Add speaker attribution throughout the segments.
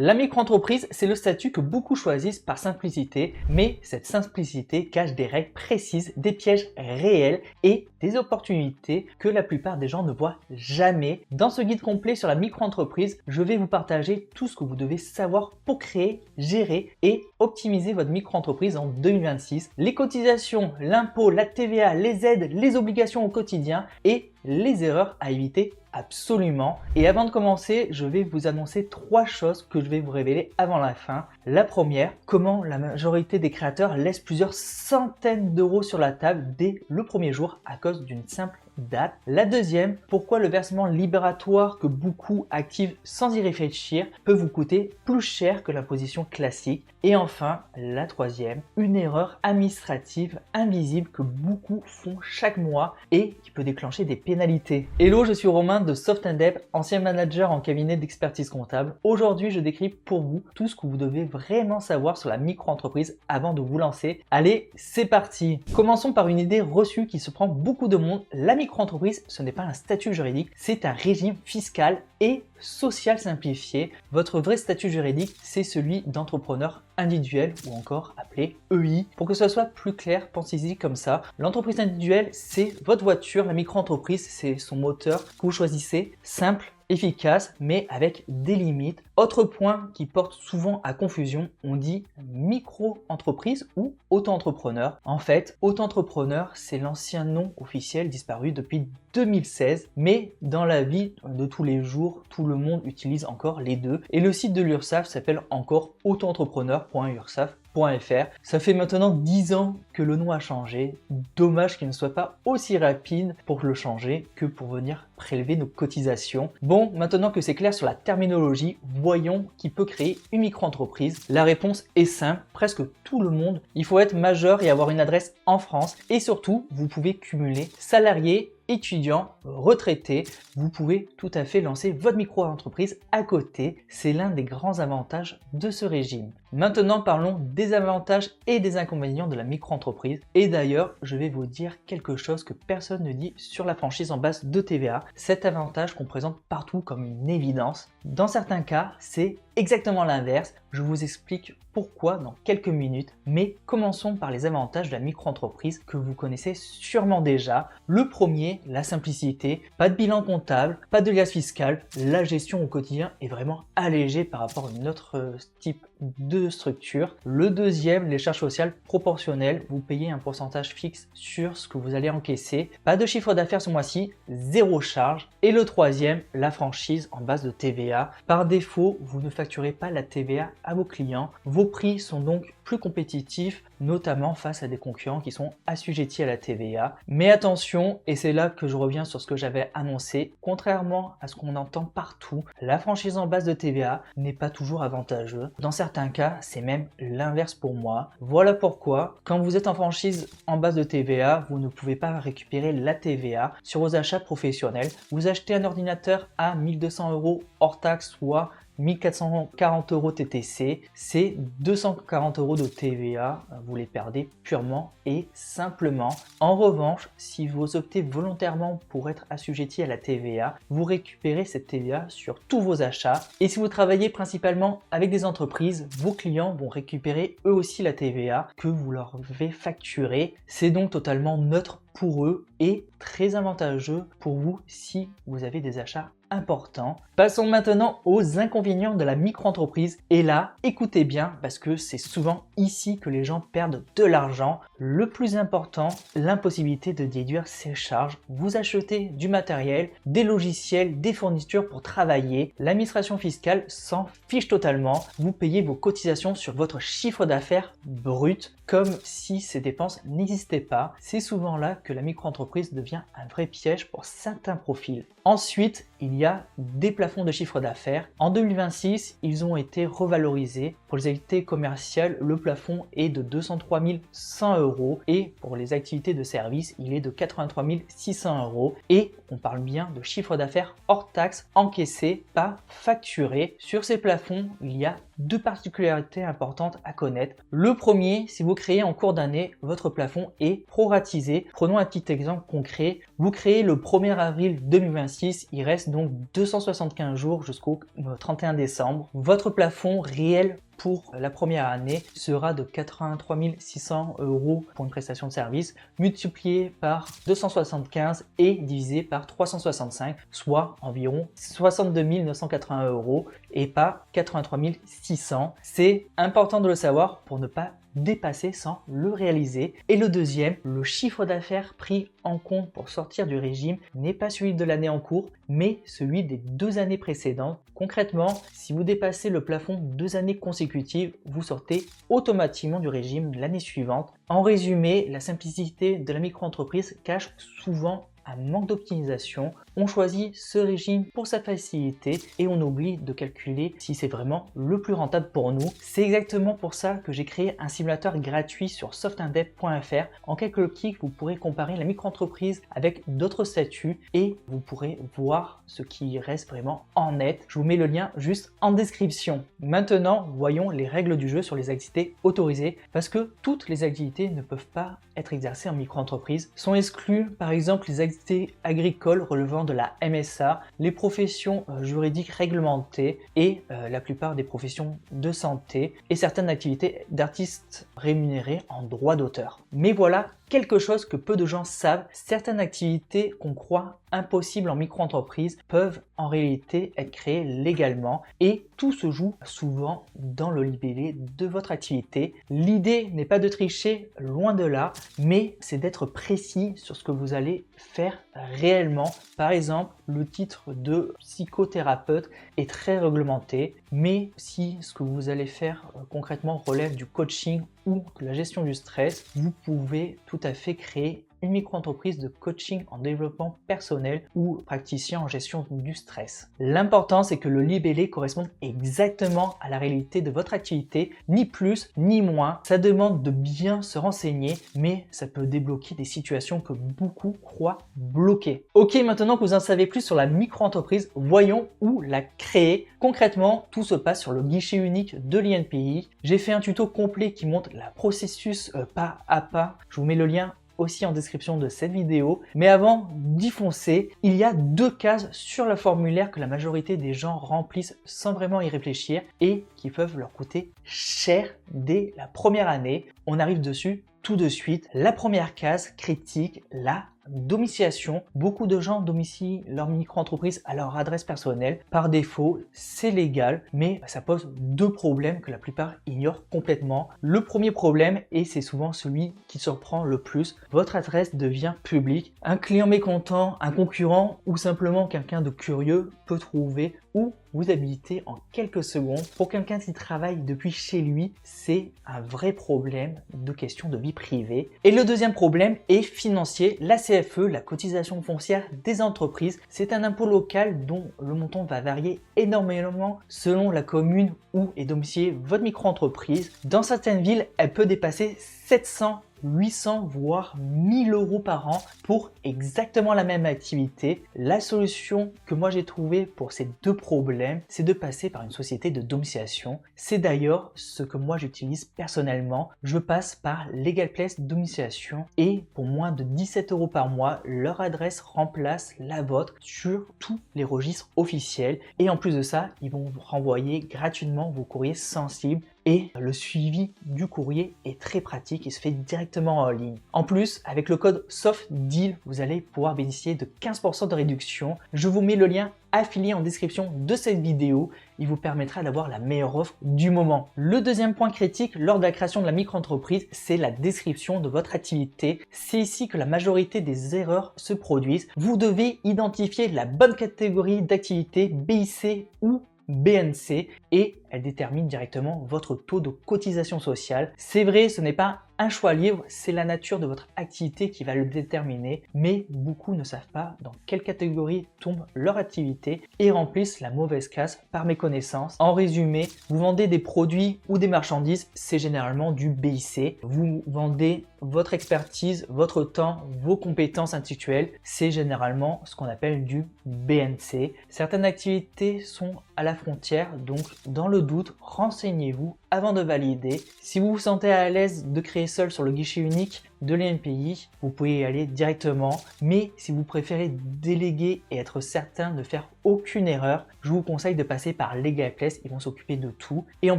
Speaker 1: La micro-entreprise, c'est le statut que beaucoup choisissent par simplicité, mais cette simplicité cache des règles précises, des pièges réels et des opportunités que la plupart des gens ne voient jamais. Dans ce guide complet sur la micro-entreprise, je vais vous partager tout ce que vous devez savoir pour créer, gérer et optimiser votre micro-entreprise en 2026. Les cotisations, l'impôt, la TVA, les aides, les obligations au quotidien et les erreurs à éviter absolument. Et avant de commencer, je vais vous annoncer 3 choses que je vais vous révéler avant la fin. La première, comment la majorité des créateurs laissent plusieurs centaines d'euros sur la table dès le premier jour à cause d'une simple date. La deuxième, pourquoi le versement libératoire que beaucoup activent sans y réfléchir peut vous coûter plus cher que l'imposition classique. Et enfin, la troisième, une erreur administrative invisible que beaucoup font chaque mois et qui peut déclencher des pénalités. Hello, je suis Romain de Soft & Dev, ancien manager en cabinet d'expertise comptable. Aujourd'hui, je décris pour vous tout ce que vous devez vraiment savoir sur la micro-entreprise avant de vous lancer. Allez, c'est parti! Commençons par une idée reçue qui se prend beaucoup de monde. La micro-entreprise, ce n'est pas un statut juridique, c'est un régime fiscal et social simplifié. Votre vrai statut juridique, c'est celui d'entrepreneur individuel ou encore appelé EI. Pour que ce soit plus clair, pensez-y comme ça. L'entreprise individuelle, c'est votre voiture. La micro-entreprise, c'est son moteur que vous choisissez, simple, efficace, mais avec des limites. Autre point qui porte souvent à confusion, on dit micro-entreprise ou auto-entrepreneur. En fait, auto-entrepreneur, c'est l'ancien nom officiel disparu depuis 2016, mais dans la vie de tous les jours, tout le monde utilise encore les deux. Et le site de l'URSSAF s'appelle encore autoentrepreneur.ursaf.fr. Ça fait maintenant 10 ans que le nom a changé. Dommage qu'il ne soit pas aussi rapide pour le changer que pour venir prélever nos cotisations. Bon, maintenant que c'est clair sur la terminologie, voyons qui peut créer une micro-entreprise. La réponse est simple, presque tout le monde. Il faut être majeur et avoir une adresse en France. Et surtout, vous pouvez cumuler salariés, étudiants, retraités, vous pouvez tout à fait lancer votre micro-entreprise à côté. C'est l'un des grands avantages de ce régime. Maintenant, parlons des avantages et des inconvénients de la micro-entreprise. Et d'ailleurs, je vais vous dire quelque chose que personne ne dit sur la franchise en base de TVA. Cet avantage qu'on présente partout comme une évidence. Dans certains cas, c'est exactement l'inverse. Je vous explique pourquoi dans quelques minutes, mais commençons par les avantages de la micro-entreprise que vous connaissez sûrement déjà. Le premier, la simplicité, pas de bilan comptable, pas de liasse fiscale, la gestion au quotidien est vraiment allégée par rapport à un autre type de structure. Le deuxième, les charges sociales proportionnelles, vous payez un pourcentage fixe sur ce que vous allez encaisser, pas de chiffre d'affaires ce mois-ci, zéro charge. Et le troisième, la franchise en base de TVA. Par défaut, vous ne facturez pas la TVA à vos clients. Vos prix sont donc plus compétitifs, notamment face à des concurrents qui sont assujettis à la TVA. Mais attention, et c'est là que je reviens sur ce que j'avais annoncé, contrairement à ce qu'on entend partout, la franchise en base de TVA n'est pas toujours avantageux. Dans certains cas, c'est même l'inverse pour moi. Voilà pourquoi, quand vous êtes en franchise en base de TVA, vous ne pouvez pas récupérer la TVA sur vos achats professionnels. Vous achetez un ordinateur à 1200 € hors taxe, soit 1440 € TTC, c'est 240 € de TVA, vous les perdez purement et simplement. En revanche, si vous optez volontairement pour être assujetti à la TVA, vous récupérez cette TVA sur tous vos achats. Et si vous travaillez principalement avec des entreprises, vos clients vont récupérer eux aussi la TVA que vous leur avez facturée. C'est donc totalement neutre pour eux et très avantageux pour vous si vous avez des achats importants. Passons maintenant aux inconvénients de la micro-entreprise. Et là, écoutez bien parce que c'est souvent ici que les gens perdent de l'argent. Le plus important, l'impossibilité de déduire ses charges. Vous achetez du matériel, des logiciels, des fournitures pour travailler. L'administration fiscale s'en fiche totalement. Vous payez vos cotisations sur votre chiffre d'affaires brut comme si ces dépenses n'existaient pas. C'est souvent là que la micro-entreprise devient un vrai piège pour certains profils. Ensuite, il y a des plafonds de chiffre d'affaires. En 2026, ils ont été revalorisés. Pour les activités commerciales, le plafond est de 203 100 € et pour les activités de service, il est de 83 600 € et on parle bien de chiffre d'affaires hors taxe encaissé, pas facturé. Sur ces plafonds, il y a deux particularités importantes à connaître. Le premier, si vous créez en cours d'année, votre plafond est proratisé. Prenons un petit exemple concret. Vous créez le 1er avril 2026, il reste reste donc 275 jours jusqu'au 31 décembre. Votre plafond réel pour la première année sera de 83 600 € pour une prestation de service, multiplié par 275 et divisé par 365, soit environ 62 980 € et pas 83 600. C'est important de le savoir pour ne pas dépasser sans le réaliser. Et le deuxième, le chiffre d'affaires pris en compte pour sortir du régime n'est pas celui de l'année en cours, mais celui des 2 années précédentes. Concrètement, si vous dépassez le plafond 2 années consécutives, vous sortez automatiquement du régime l'année suivante. En résumé, la simplicité de la micro-entreprise cache souvent un manque d'optimisation. On choisit ce régime pour sa facilité et on oublie de calculer si c'est vraiment le plus rentable pour nous. C'est exactement pour ça que j'ai créé un simulateur gratuit sur softindep.fr. En quelques clics, vous pourrez comparer la micro-entreprise avec d'autres statuts et vous pourrez voir ce qui reste vraiment en net. Je vous mets le lien juste en description. Maintenant, voyons les règles du jeu sur les activités autorisées parce que toutes les activités ne peuvent pas être exercées en micro-entreprise. Sont exclues par exemple les activités agricoles relevant de la MSA, les professions juridiques réglementées et la plupart des professions de santé et certaines activités d'artistes rémunérés en droit d'auteur. Mais voilà quelque chose que peu de gens savent, certaines activités qu'on croit impossibles en micro-entreprise peuvent en réalité être créées légalement et tout se joue souvent dans le libellé de votre activité. L'idée n'est pas de tricher, loin de là, mais c'est d'être précis sur ce que vous allez faire réellement. Par exemple, le titre de psychothérapeute est très réglementé, mais si ce que vous allez faire concrètement relève du coaching ou de la gestion du stress, vous pouvez tout à fait créer une micro-entreprise de coaching en développement personnel ou praticien en gestion du stress. L'important, c'est que le libellé corresponde exactement à la réalité de votre activité, ni plus ni moins. Ça demande de bien se renseigner, mais ça peut débloquer des situations que beaucoup croient bloquées. Ok, maintenant que vous en savez plus sur la micro-entreprise, voyons où la créer. Concrètement, tout se passe sur le guichet unique de l'INPI. J'ai fait un tuto complet qui montre le processus pas à pas. Je vous mets le lien aussi en description de cette vidéo. Mais avant d'y foncer, il y a 2 cases sur le formulaire que la majorité des gens remplissent sans vraiment y réfléchir et qui peuvent leur coûter cher dès la première année. On arrive dessus tout de suite. La première case critique, la domiciliation. Beaucoup de gens domicilient leur micro-entreprise à leur adresse personnelle. Par défaut, c'est légal, mais ça pose 2 problèmes que la plupart ignorent complètement. Le premier problème, et c'est souvent celui qui surprend le plus, votre adresse devient publique. Un client mécontent, un concurrent ou simplement quelqu'un de curieux peut trouver où vous habitez en quelques secondes. Pour quelqu'un qui travaille depuis chez lui, c'est un vrai problème de question de vie privée. Et le deuxième problème est financier. La CFE, la cotisation foncière des entreprises, c'est un impôt local dont le montant va varier énormément selon la commune où est domiciliée votre micro-entreprise. Dans certaines villes, elle peut dépasser 700, 800 voire 1000 € par an pour exactement la même activité. La solution que moi j'ai trouvée pour ces 2 problèmes, c'est de passer par une société de domiciliation. C'est d'ailleurs ce que moi j'utilise personnellement. Je passe par Legal Place Domiciliation et pour moins de 17 € par mois, leur adresse remplace la vôtre sur tous les registres officiels. Et en plus de ça, ils vont vous renvoyer gratuitement vos courriers sensibles. Et le suivi du courrier est très pratique, il se fait directement en ligne. En plus, avec le code SOFTDEAL, vous allez pouvoir bénéficier de 15% de réduction. Je vous mets le lien affilié en description de cette vidéo. Il vous permettra d'avoir la meilleure offre du moment. Le deuxième point critique lors de la création de la micro-entreprise, c'est la description de votre activité. C'est ici que la majorité des erreurs se produisent. Vous devez identifier la bonne catégorie d'activité BIC ou BNC et elle détermine directement votre taux de cotisation sociale. C'est vrai, ce n'est pas un choix libre, c'est la nature de votre activité qui va le déterminer, mais beaucoup ne savent pas dans quelle catégorie tombe leur activité et remplissent la mauvaise case par méconnaissance. En résumé, vous vendez des produits ou des marchandises, c'est généralement du BIC. Vous vendez votre expertise, votre temps, vos compétences intellectuelles, c'est généralement ce qu'on appelle du BNC. Certaines activités sont à la frontière, donc dans le le doute, renseignez-vous avant de valider. Si vous vous sentez à l'aise de créer seul sur le guichet unique de l'INPI, vous pouvez y aller directement. Mais si vous préférez déléguer et être certain de faire aucune erreur, je vous conseille de passer par LegalPlace. Ils vont s'occuper de tout. Et en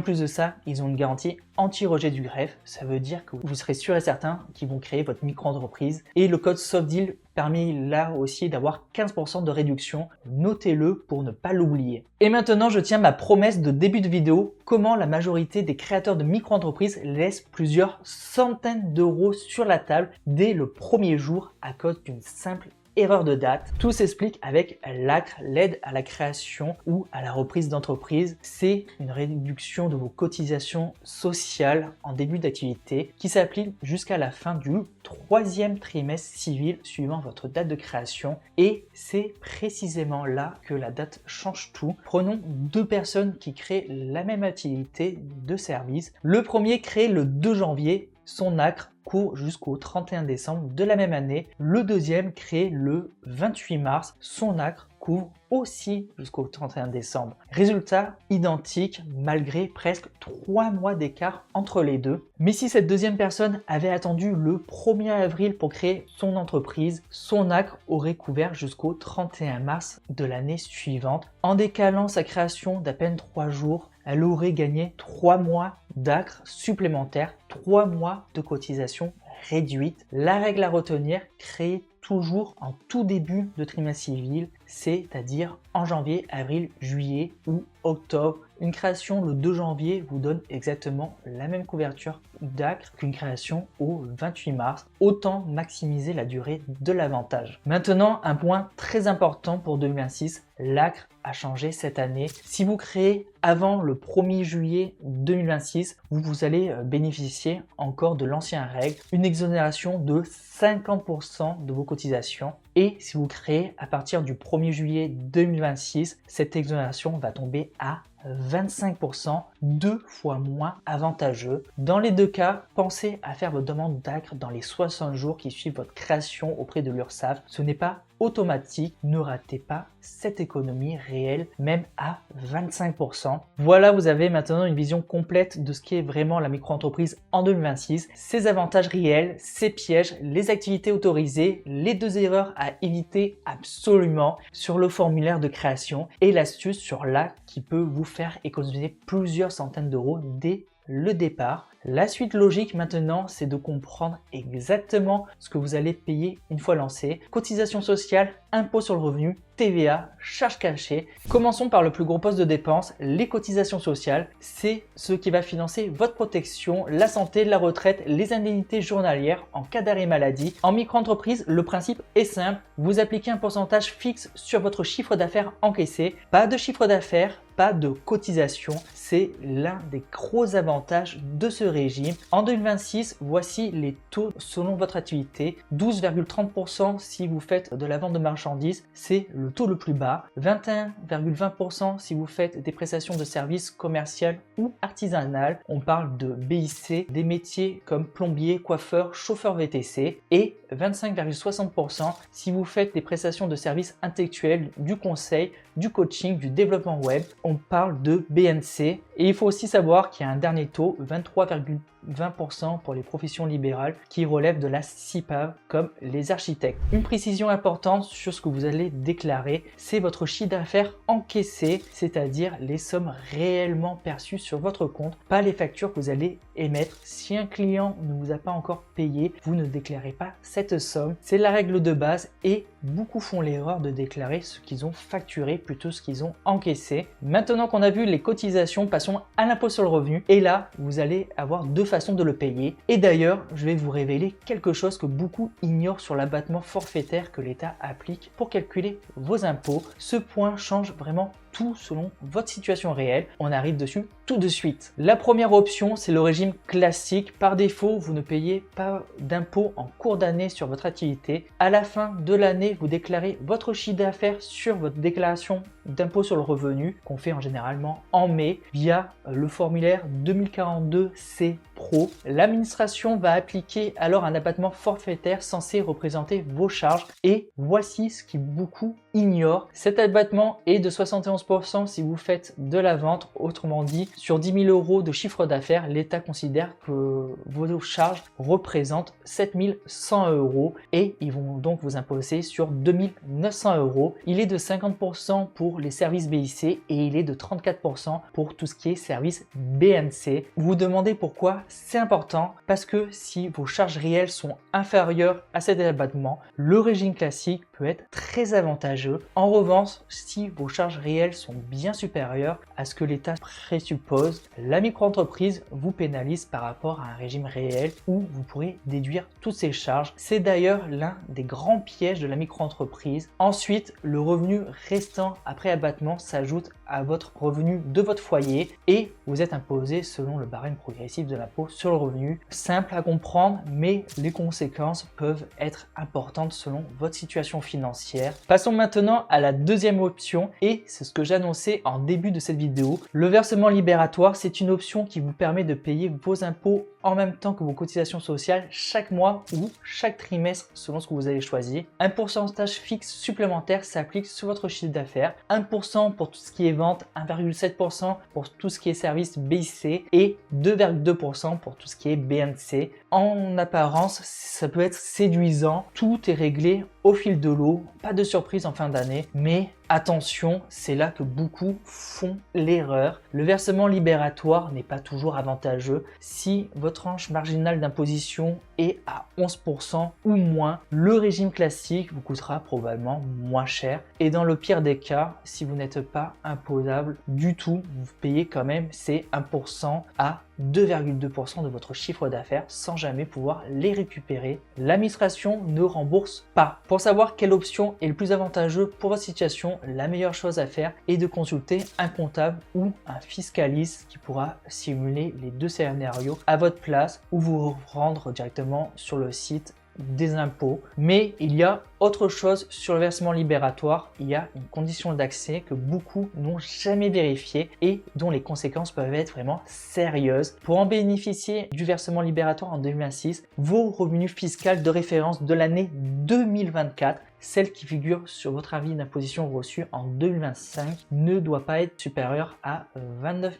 Speaker 1: plus de ça, ils ont une garantie anti-rejet du greffe. Ça veut dire que vous serez sûr et certain qu'ils vont créer votre micro-entreprise. Et le code SOFTDEAL permet là aussi d'avoir 15% de réduction. Notez-le pour ne pas l'oublier. Et maintenant, je tiens ma promesse de début de vidéo. Comment la majorité des créateurs de micro-entreprises laissent plusieurs centaines d'euros sur la table dès le premier jour à cause d'une simple erreur de date. Tout s'explique avec l'ACRE, l'aide à la création ou à la reprise d'entreprise. C'est une réduction de vos cotisations sociales en début d'activité qui s'applique jusqu'à la fin du 3e trimestre civil suivant votre date de création. Et c'est précisément là que la date change tout. Prenons 2 personnes qui créent la même activité de service. Le premier crée le 2 janvier. Son ACRE court jusqu'au 31 décembre de la même année. Le deuxième crée le 28 mars. Son ACRE court aussi jusqu'au 31 décembre. Résultat identique malgré presque 3 mois d'écart entre les deux. Mais si cette deuxième personne avait attendu le 1er avril pour créer son entreprise, son ACRE aurait couvert jusqu'au 31 mars de l'année suivante. En décalant sa création d'à peine 3 jours, elle aurait gagné 3 mois d'ACRE supplémentaires, 3 mois de cotisation réduite. La règle à retenir, créer toujours en tout début de trimestre civil, c'est-à-dire en janvier, avril, juillet ou octobre. Une création le 2 janvier vous donne exactement la même couverture d'ACRE qu'une création au 28 mars. Autant maximiser la durée de l'avantage. Maintenant, un point très important pour 2026, l'ACRE a changé cette année. Si vous créez avant le 1er juillet 2026, vous allez bénéficier encore de l'ancienne règle, une exonération de 50% de vos cotisations. Et si vous créez à partir du 1er juillet 2026, cette exonération va tomber à 25%, 2 fois moins avantageux. Dans les 2 cas, pensez à faire votre demande d'ACRE dans les 60 jours qui suivent votre création auprès de l'URSSAF. Ce n'est pas automatique, ne ratez pas cette économie réelle, même à 25%. Voilà, vous avez maintenant une vision complète de ce qu'est vraiment la micro-entreprise en 2026, ses avantages réels, ses pièges, les activités autorisées, les 2 erreurs à éviter absolument sur le formulaire de création et l'astuce sur l'ACRE qui peut vous faire économiser plusieurs centaines d'euros dès le départ. La suite logique maintenant, c'est de comprendre exactement ce que vous allez payer une fois lancé. Cotisation sociale, impôt sur le revenu, TVA, charges cachées. Commençons par le plus gros poste de dépense, les cotisations sociales. C'est ce qui va financer votre protection, la santé, la retraite, les indemnités journalières en cas d'arrêt maladie. En micro-entreprise, le principe est simple. Vous appliquez un pourcentage fixe sur votre chiffre d'affaires encaissé. Pas de chiffre d'affaires, pas de cotisation. C'est l'un des gros avantages de ce régime. En 2026, voici les taux selon votre activité. 12,30% si vous faites de la vente de marchandises, c'est le taux le plus bas. 21,20% si vous faites des prestations de services commerciales ou artisanales. On parle de BIC, des métiers comme plombier, coiffeur, chauffeur VTC. Et 25,60% si vous faites des prestations de services intellectuels, du conseil, du coaching, du développement web. On parle de BNC. Et il faut aussi savoir qu'il y a un dernier taux, 23,20% pour les professions libérales qui relèvent de la CIPAV comme les architectes. Une précision importante sur ce que vous allez déclarer, c'est votre chiffre d'affaires encaissé, c'est-à-dire les sommes réellement perçues sur votre compte, pas les factures que vous allez émettre. Si un client ne vous a pas encore payé, vous ne déclarez pas cette somme. C'est la règle de base et beaucoup font l'erreur de déclarer ce qu'ils ont facturé plutôt ce qu'ils ont encaissé. Maintenant qu'on a vu les cotisations, passons à l'impôt sur le revenu. Et là, vous allez avoir 2 façons de le payer. Et d'ailleurs, je vais vous révéler quelque chose que beaucoup ignorent sur l'abattement forfaitaire que l'État applique pour calculer vos impôts. Ce point change vraiment tout selon votre situation réelle. On arrive dessus tout de suite. La première option, c'est le régime classique. Par défaut, vous ne payez pas d'impôt en cours d'année sur votre activité. À la fin de l'année, vous déclarez votre chiffre d'affaires sur votre déclaration d'impôt sur le revenu qu'on fait généralement en mai via le formulaire 2042C Pro. L'administration va appliquer alors un abattement forfaitaire censé représenter vos charges et voici ce qui beaucoup ignorent. Cet abattement est de 71% si vous faites de la vente. Autrement dit, sur 10 000 € de chiffre d'affaires, l'État considère que vos charges représentent 7 100 € et ils vont donc vous imposer sur 2 900 €. Il est de 50% pour les services BIC et il est de 34% pour tout ce qui est service BNC. Vous vous demandez pourquoi? C'est important parce que si vos charges réelles sont inférieures à cet abattement, le régime classique peut être très avantageux. En revanche, si vos charges réelles sont bien supérieures à ce que l'État présuppose, la micro-entreprise vous pénalise par rapport à un régime réel où vous pourrez déduire toutes ces charges. C'est d'ailleurs l'un des grands pièges de la micro-entreprise. Ensuite, le revenu restant après abattement s'ajoute à votre revenu de votre foyer et vous êtes imposé selon le barème progressif de l'impôt sur le revenu. Simple à comprendre, mais les conséquences peuvent être importantes selon votre situation financière. Passons maintenant à la deuxième option et c'est ce que j'annonçais en début de cette vidéo. Le versement libératoire, c'est une option qui vous permet de payer vos impôts en même temps que vos cotisations sociales chaque mois ou chaque trimestre selon ce que vous avez choisi. Un pourcentage fixe supplémentaire s'applique sur votre chiffre d'affaires, 1% pour tout ce qui est vente, 1,7% pour tout ce qui est service BIC et 2,2% pour tout ce qui est BNC. En apparence, ça peut être séduisant, tout est réglé au fil de l'eau, pas de surprise en fin d'année, mais attention, c'est là que beaucoup font l'erreur. Le versement libératoire n'est pas toujours avantageux. Si votre tranche marginale d'imposition est à 11% ou moins, le régime classique vous coûtera probablement moins cher. Et dans le pire des cas, si vous n'êtes pas imposable du tout, vous payez quand même ces 1% à 2,2% de votre chiffre d'affaires sans jamais pouvoir les récupérer. L'administration ne rembourse pas. Pour savoir quelle option est le plus avantageux pour votre situation, la meilleure chose à faire est de consulter un comptable ou un fiscaliste qui pourra simuler les deux scénarios à votre place ou vous rendre directement sur le site des impôts. Mais il y a autre chose sur le versement libératoire, il y a une condition d'accès que beaucoup n'ont jamais vérifiée et dont les conséquences peuvent être vraiment sérieuses. Pour en bénéficier du versement libératoire en 2026, vos revenus fiscaux de référence de l'année 2024, celle qui figure sur votre avis d'imposition reçu en 2025, ne doit pas être supérieure à 29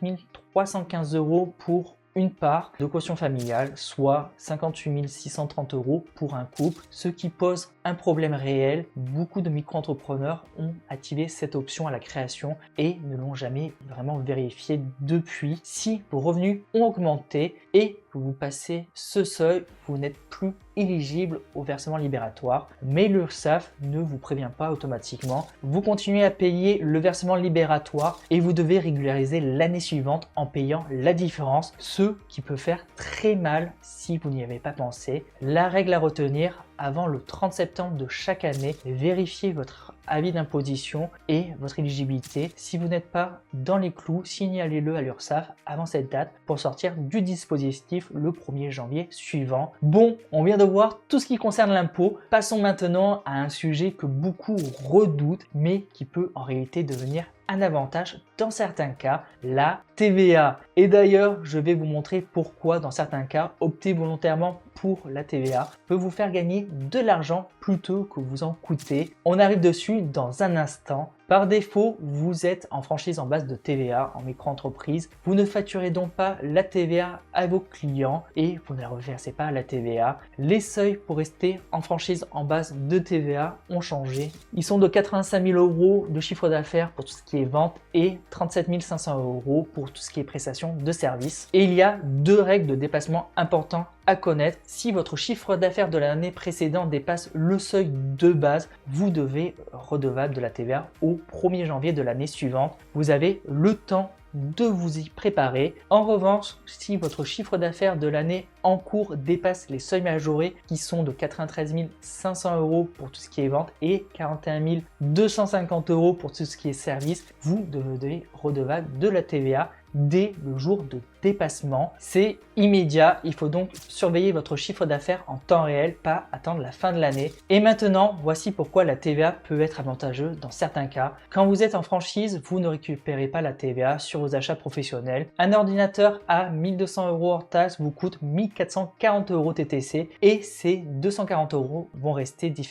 Speaker 1: 315 € pour une part de caution familiale, soit 58 630 € pour un couple, ce qui pose un problème réel. Beaucoup de micro-entrepreneurs ont activé cette option à la création et ne l'ont jamais vraiment vérifié depuis. Si vos revenus ont augmenté et que vous passez ce seuil, vous n'êtes plus éligible au versement libératoire, mais l'URSSAF ne vous prévient pas automatiquement. Vous continuez à payer le versement libératoire et vous devez régulariser l'année suivante en payant la différence, ce qui peut faire très mal si vous n'y avez pas pensé. La règle à retenir: avant le 30 septembre de chaque année, vérifiez votre avis d'imposition et votre éligibilité. Si vous n'êtes pas dans les clous, signalez-le à l'URSSAF avant cette date pour sortir du dispositif le 1er janvier suivant. Bon, on vient de voir tout ce qui concerne l'impôt. Passons maintenant à un sujet que beaucoup redoutent, mais qui peut en réalité devenir un avantage dans certains cas, la TVA. Et d'ailleurs, je vais vous montrer pourquoi dans certains cas, opter volontairement pour la TVA peut vous faire gagner de l'argent plutôt que vous en coûter. On arrive dessus dans un instant. Par défaut, vous êtes en franchise en base de TVA en micro-entreprise. Vous ne facturez donc pas la TVA à vos clients et vous ne reversez pas la TVA. Les seuils pour rester en franchise en base de TVA ont changé. Ils sont de 85 000 € de chiffre d'affaires pour tout ce qui est vente et 37 500 € pour tout ce qui est prestation de services. Et il y a deux règles de dépassement importantes à connaître. Si votre chiffre d'affaires de l'année précédente dépasse le seuil de base, vous devez redevable de la TVA au 1er janvier de l'année suivante. Vous avez le temps de vous y préparer. En revanche, si votre chiffre d'affaires de l'année en cours dépasse les seuils majorés qui sont de 93 500 € pour tout ce qui est vente et 41 250 € pour tout ce qui est service, vous devenez redevable de la TVA dès le jour de dépassement. C'est immédiat, il faut donc surveiller votre chiffre d'affaires en temps réel, pas attendre la fin de l'année. Et maintenant, voici pourquoi la TVA peut être avantageuse dans certains cas. Quand vous êtes en franchise, vous ne récupérez pas la TVA sur vos achats professionnels. Un ordinateur à 1200 € hors taxe vous coûte 1440 € TTC et ces 240 € vont rester définitivement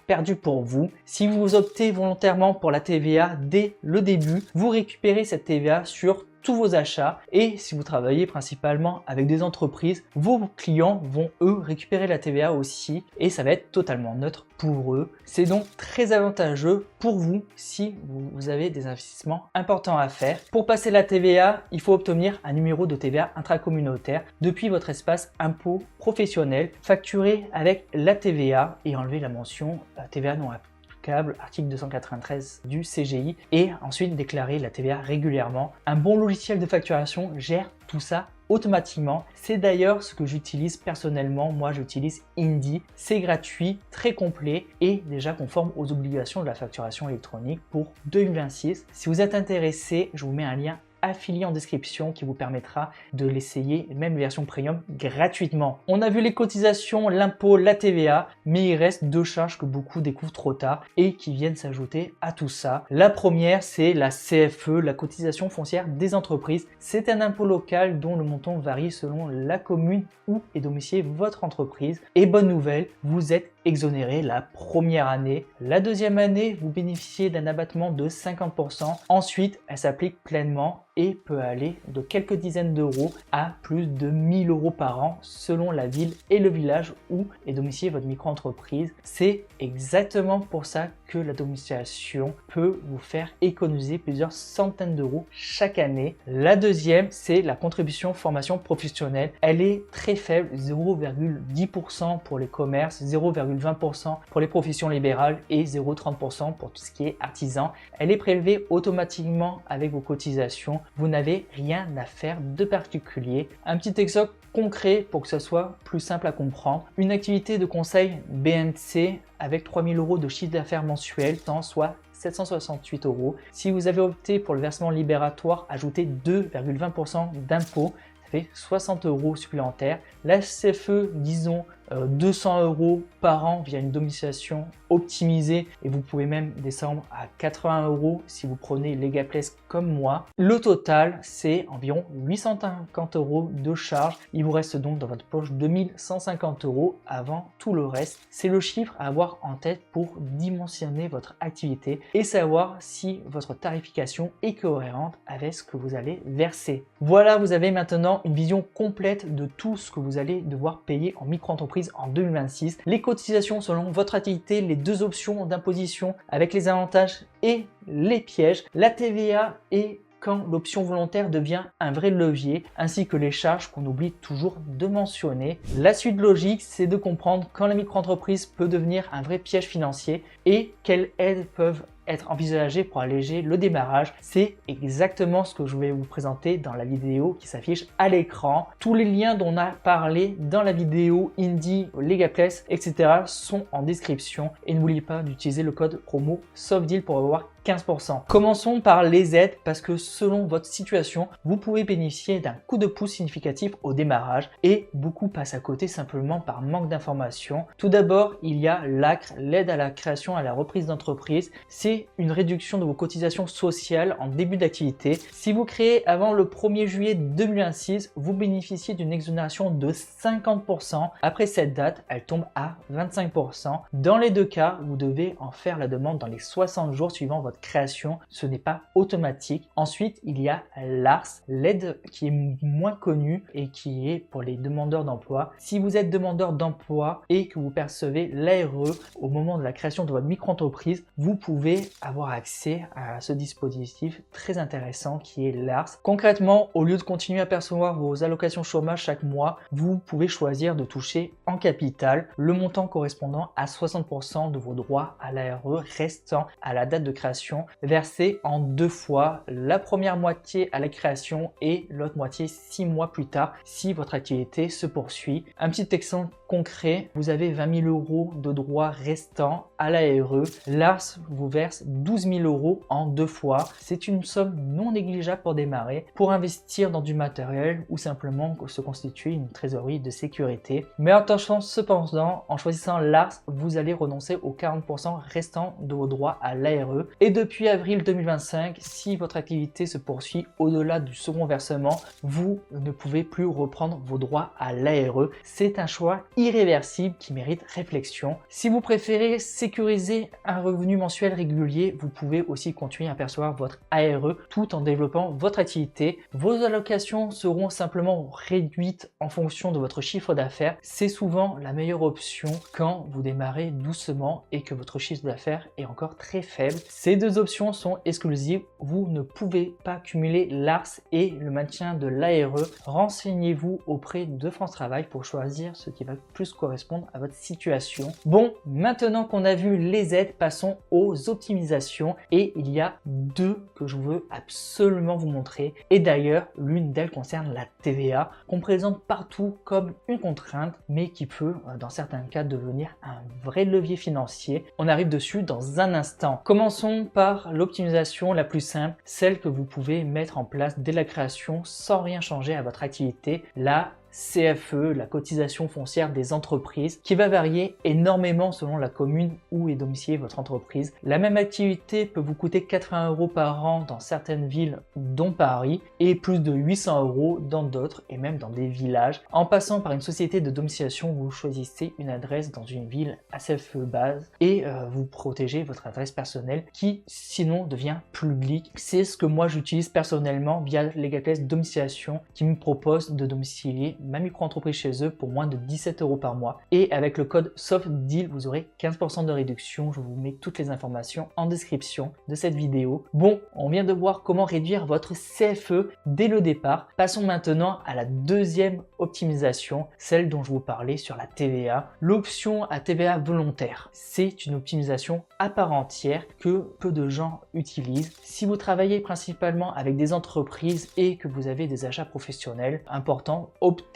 Speaker 1: perdus pour vous. Si vous optez volontairement pour la TVA dès le début, vous récupérez cette TVA sur tous vos achats, et si vous travaillez principalement avec des entreprises, vos clients vont eux récupérer la TVA aussi et ça va être totalement neutre pour eux. C'est donc très avantageux pour vous si vous avez des investissements importants à faire. Pour passer la TVA, il faut obtenir un numéro de TVA intracommunautaire depuis votre espace impôt professionnel, facturé avec la TVA et enlever la mention TVA non applicable, article 293 du CGI, et ensuite déclarer la TVA régulièrement. Un bon logiciel de facturation gère tout ça automatiquement. C'est d'ailleurs ce que j'utilise personnellement. Moi, j'utilise Indy. C'est gratuit, très complet et déjà conforme aux obligations de la facturation électronique pour 2026. Si vous êtes intéressé, je vous mets un lien affilié en description qui vous permettra de l'essayer, même version premium, gratuitement. On a vu les cotisations, l'impôt, la TVA, mais il reste deux charges que beaucoup découvrent trop tard et qui viennent s'ajouter à tout ça. La première, c'est la CFE, la cotisation foncière des entreprises. C'est un impôt local dont le montant varie selon la commune où est domiciliée votre entreprise. Et bonne nouvelle, vous êtes exonéré la première année. La deuxième année, vous bénéficiez d'un abattement de 50%. Ensuite, elle s'applique pleinement et peut aller de quelques dizaines d'euros à plus de 1000 € par an selon la ville et le village où est domiciliée votre micro-entreprise. C'est exactement pour ça que la domiciliation peut vous faire économiser plusieurs centaines d'euros chaque année. La deuxième, c'est la contribution formation professionnelle. Elle est très faible, 0,10% pour les commerces, 0,20% pour les professions libérales et 0,30% pour tout ce qui est artisan. Elle est prélevée automatiquement avec vos cotisations. Vous n'avez rien à faire de particulier. Un petit exemple concret pour que ce soit plus simple à comprendre. Une activité de conseil BNC avec 3000 € de chiffre d'affaires mensuel, soit 768 €. Si vous avez opté pour le versement libératoire, ajoutez 2,20% d'impôt, ça fait 60 € supplémentaires. La CFE, disons 200 € par an via une domiciliation optimisée, et vous pouvez même descendre à 80 € si vous prenez Legaplace comme moi. Le total, c'est environ 850 € de charge. Il vous reste donc dans votre poche 2150 € avant tout le reste. C'est le chiffre à avoir en tête pour dimensionner votre activité et savoir si votre tarification est cohérente avec ce que vous allez verser. Voilà, vous avez maintenant une vision complète de tout ce que vous allez devoir payer en micro-entreprise en 2026, les cotisations selon votre activité, les deux options d'imposition avec les avantages et les pièges, la TVA et quand l'option volontaire devient un vrai levier, ainsi que les charges qu'on oublie toujours de mentionner. La suite logique, c'est de comprendre quand la micro-entreprise peut devenir un vrai piège financier et quelles aides peuvent être envisagées pour alléger le démarrage. C'est exactement ce que je vais vous présenter dans la vidéo qui s'affiche à l'écran. Tous les liens dont on a parlé dans la vidéo, Indy, Legaplace, etc. sont en description et n'oubliez pas d'utiliser le code promo SOFTDEAL pour avoir 15%. Commençons par les aides parce que selon votre situation, vous pouvez bénéficier d'un coup de pouce significatif au démarrage et beaucoup passent à côté simplement par manque d'informations. Tout d'abord, il y a l'ACRE, l'aide à la création et à la reprise d'entreprise. C'est une réduction de vos cotisations sociales en début d'activité. Si vous créez avant le 1er juillet 2026, vous bénéficiez d'une exonération de 50%. Après cette date, elle tombe à 25%. Dans les deux cas, vous devez en faire la demande dans les 60 jours suivant votre création, ce n'est pas automatique. Ensuite, il y a l'ARS, l'aide qui est moins connue et qui est pour les demandeurs d'emploi. Si vous êtes demandeur d'emploi et que vous percevez l'ARE au moment de la création de votre micro-entreprise, vous pouvez avoir accès à ce dispositif très intéressant qui est l'ARS. Concrètement, au lieu de continuer à percevoir vos allocations chômage chaque mois, vous pouvez choisir de toucher en capital le montant correspondant à 60% de vos droits à l'ARE restant à la date de création, versé en deux fois, la première moitié à la création et l'autre moitié 6 mois plus tard si votre activité se poursuit. Un petit exemple concret, vous avez 20 000 euros de droits restants à l'ARE. L'ARS vous verse 12 000 euros en 2 fois. C'est une somme non négligeable pour démarrer, pour investir dans du matériel ou simplement se constituer une trésorerie de sécurité. Mais attention cependant, en choisissant l'ARS, vous allez renoncer aux 40% restants de vos droits à l'ARE. Et depuis avril 2025, si votre activité se poursuit au-delà du second versement, vous ne pouvez plus reprendre vos droits à l'ARE. C'est un choix irréversible qui mérite réflexion. Si vous préférez sécuriser un revenu mensuel régulier, vous pouvez aussi continuer à percevoir votre ARE tout en développant votre activité. Vos allocations seront simplement réduites en fonction de votre chiffre d'affaires. C'est souvent la meilleure option quand vous démarrez doucement et que votre chiffre d'affaires est encore très faible. Ces deux options sont exclusives. Vous ne pouvez pas cumuler l'ARS et le maintien de l'ARE. Renseignez-vous auprès de France Travail pour choisir ce qui va plus correspondre à votre situation. Bon, maintenant qu'on a vu les aides, passons aux optimisations et il y a deux que je veux absolument vous montrer. Et d'ailleurs, l'une d'elles concerne la TVA qu'on présente partout comme une contrainte mais qui peut dans certains cas devenir un vrai levier financier. On arrive dessus dans un instant. Commençons par l'optimisation la plus simple, celle que vous pouvez mettre en place dès la création sans rien changer à votre activité, la CFE, la cotisation foncière des entreprises, qui va varier énormément selon la commune où est domiciliée votre entreprise. La même activité peut vous coûter 80 euros par an dans certaines villes, dont Paris, et plus de 800 euros dans d'autres, et même dans des villages. En passant par une société de domiciliation, vous choisissez une adresse dans une ville à CFE base et vous protégez votre adresse personnelle qui sinon devient publique. C'est ce que moi j'utilise personnellement via Legalplace Domiciliation qui me propose de domicilier ma micro-entreprise chez eux pour moins de 17 euros par mois. Et avec le code SOFTDEAL, vous aurez 15% de réduction. Je vous mets toutes les informations en description de cette vidéo. Bon, on vient de voir comment réduire votre CFE dès le départ. Passons maintenant à la deuxième optimisation, celle dont je vous parlais sur la TVA. L'option à TVA volontaire, c'est une optimisation à part entière que peu de gens utilisent. Si vous travaillez principalement avec des entreprises et que vous avez des achats professionnels importants, optez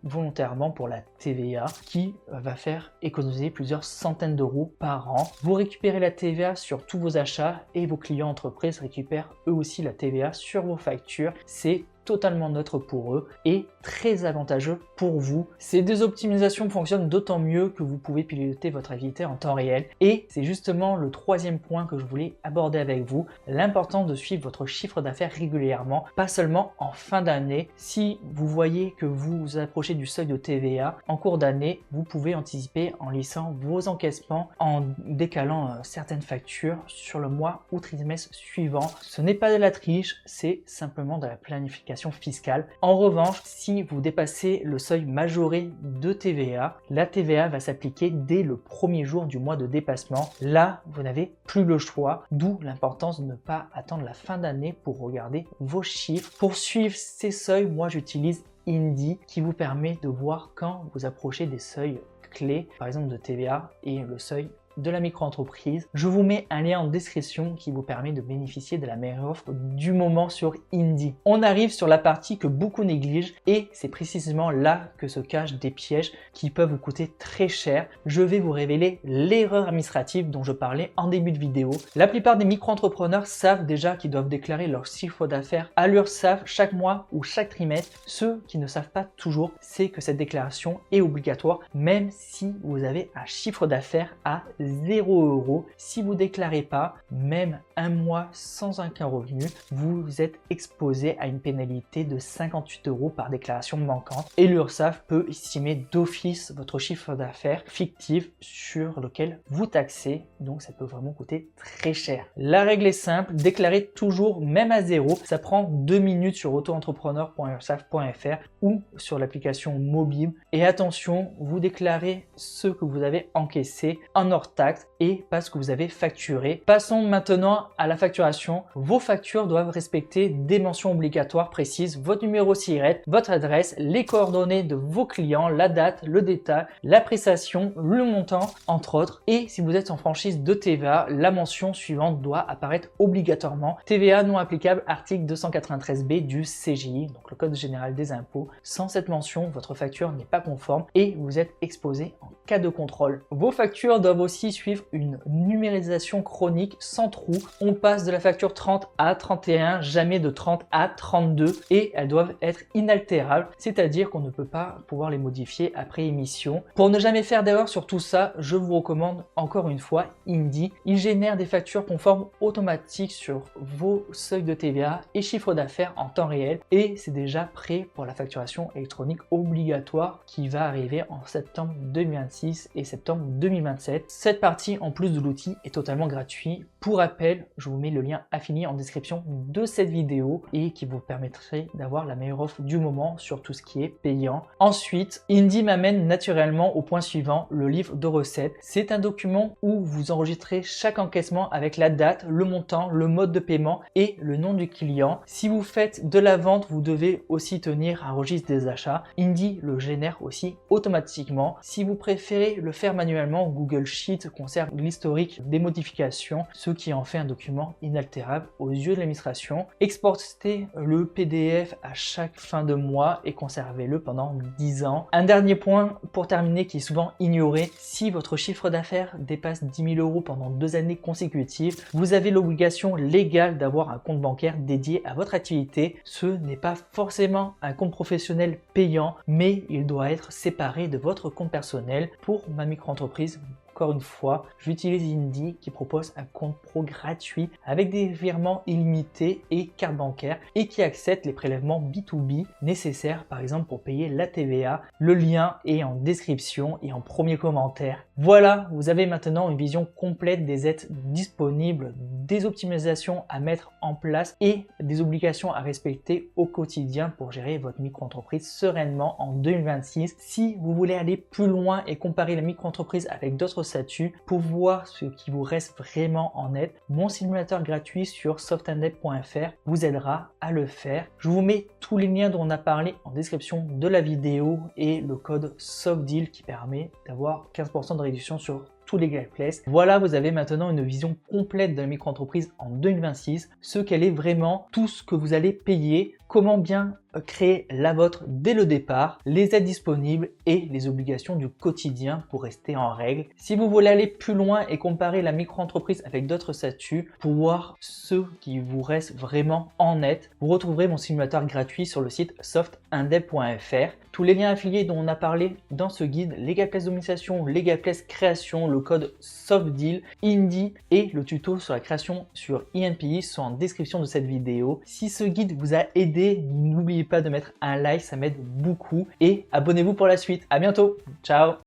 Speaker 1: volontairement pour la TVA qui va faire économiser plusieurs centaines d'euros par an. Vous récupérez la TVA sur tous vos achats et vos clients entreprises récupèrent eux aussi la TVA sur vos factures. C'est totalement neutre pour eux et très avantageux pour vous. Ces deux optimisations fonctionnent d'autant mieux que vous pouvez piloter votre activité en temps réel et c'est justement le troisième point que je voulais aborder avec vous, l'importance de suivre votre chiffre d'affaires régulièrement, pas seulement en fin d'année. Si vous voyez que vous vous approchez du seuil de TVA en cours d'année, vous pouvez anticiper en lissant vos encaissements, en décalant certaines factures sur le mois ou trimestre suivant. Ce n'est pas de la triche, c'est simplement de la planification fiscale. En revanche, si vous dépassez le seuil majoré de TVA, la TVA va s'appliquer dès le premier jour du mois de dépassement. Là, vous n'avez plus le choix, d'où l'importance de ne pas attendre la fin d'année pour regarder vos chiffres. Pour suivre ces seuils, moi j'utilise Indy qui vous permet de voir quand vous approchez des seuils clés, par exemple de TVA et le seuil de la micro-entreprise. Je vous mets un lien en description qui vous permet de bénéficier de la meilleure offre du moment sur Indy. On arrive sur la partie que beaucoup négligent et c'est précisément là que se cachent des pièges qui peuvent vous coûter très cher. Je vais vous révéler l'erreur administrative dont je parlais en début de vidéo. La plupart des micro-entrepreneurs savent déjà qu'ils doivent déclarer leur chiffre d'affaires à l'URSSAF chaque mois ou chaque trimestre. Ceux qui ne savent pas toujours, c'est que cette déclaration est obligatoire même si vous avez un chiffre d'affaires à 0 €. Si vous ne déclarez pas, même un mois sans aucun revenu, vous êtes exposé à une pénalité de 58 € par déclaration manquante et l'URSSAF peut estimer d'office votre chiffre d'affaires fictif sur lequel vous taxez, donc ça peut vraiment coûter très cher. La règle est simple, déclarez toujours même à 0, ça prend 2 minutes sur autoentrepreneur.ursaf.fr ou sur l'application mobile et attention, vous déclarez ce que vous avez encaissé en hors hors taxe et pas ce que vous avez facturé. Passons maintenant à la facturation. Vos factures doivent respecter des mentions obligatoires précises, votre numéro SIRET, votre adresse, les coordonnées de vos clients, la date, le détail, la prestation, le montant, entre autres. Et si vous êtes en franchise de TVA, la mention suivante doit apparaître obligatoirement. TVA non applicable, article 293B du CGI, donc le Code général des impôts. Sans cette mention, votre facture n'est pas conforme et vous êtes exposé en cas de contrôle. Vos factures doivent aussi suivre une numérisation chronique sans trou. On passe de la facture 30 à 31, jamais de 30 à 32 et elles doivent être inaltérables, c'est-à-dire qu'on ne peut pas pouvoir les modifier après émission. Pour ne jamais faire d'erreur sur tout ça, je vous recommande encore une fois Indy. Il génère des factures conformes automatiques sur vos seuils de TVA et chiffre d'affaires en temps réel et c'est déjà prêt pour la facturation électronique obligatoire qui va arriver en septembre 2026 et septembre 2027. Cette partie en plus de l'outil est totalement gratuit. Pour rappel, je vous mets le lien affilié en description de cette vidéo et qui vous permettrait d'avoir la meilleure offre du moment sur tout ce qui est payant. Ensuite, Indy m'amène naturellement au point suivant, le livre de recettes. C'est un document où vous enregistrez chaque encaissement avec la date, le montant, le mode de paiement et le nom du client. Si vous faites de la vente, vous devez aussi tenir un registre des achats. Indy le génère aussi automatiquement. Si vous préférez le faire manuellement, Google Sheet conserve l'historique des modifications, ce qui en fait un document inaltérable aux yeux de l'administration. Exportez le PDF à chaque fin de mois et conservez-le pendant 10 ans. Un dernier point pour terminer qui est souvent ignoré, si votre chiffre d'affaires dépasse 10 000 € pendant 2 années consécutives, vous avez l'obligation légale d'avoir un compte bancaire dédié à votre activité. Ce n'est pas forcément un compte professionnel payant, mais il doit être séparé de votre compte personnel. Pour ma micro-entreprise, encore une fois, j'utilise Indy qui propose un compte pro gratuit avec des virements illimités et carte bancaire et qui accepte les prélèvements B2B nécessaires par exemple pour payer la TVA. Le lien est en description et en premier commentaire. Voilà, vous avez maintenant une vision complète des aides disponibles, des optimisations à mettre en place et des obligations à respecter au quotidien pour gérer votre micro-entreprise sereinement en 2026. Si vous voulez aller plus loin et comparer la micro-entreprise avec d'autres statuts pour voir ce qui vous reste vraiment en net, mon simulateur gratuit sur softandep.fr vous aidera à le faire. Je vous mets tous les liens dont on a parlé en description de la vidéo et le code SOFTDEAL qui permet d'avoir 15% de réduction sur tous les Gameplays. Voilà, vous avez maintenant une vision complète de la micro-entreprise en 2026, ce qu'elle est vraiment, tout ce que vous allez payer, comment bien créer la vôtre dès le départ, les aides disponibles et les obligations du quotidien pour rester en règle. Si vous voulez aller plus loin et comparer la micro-entreprise avec d'autres statuts pour voir ce qui vous reste vraiment en net, vous retrouverez mon simulateur gratuit sur le site softandep.fr. Tous les liens affiliés dont on a parlé dans ce guide, les Gameplays domination, les Gameplays création, le code SOFTDEAL, Indy et le tuto sur la création sur INPI sont en description de cette vidéo. Si ce guide vous a aidé, n'oubliez pas de mettre un like, ça m'aide beaucoup et abonnez-vous pour la suite. À bientôt, ciao.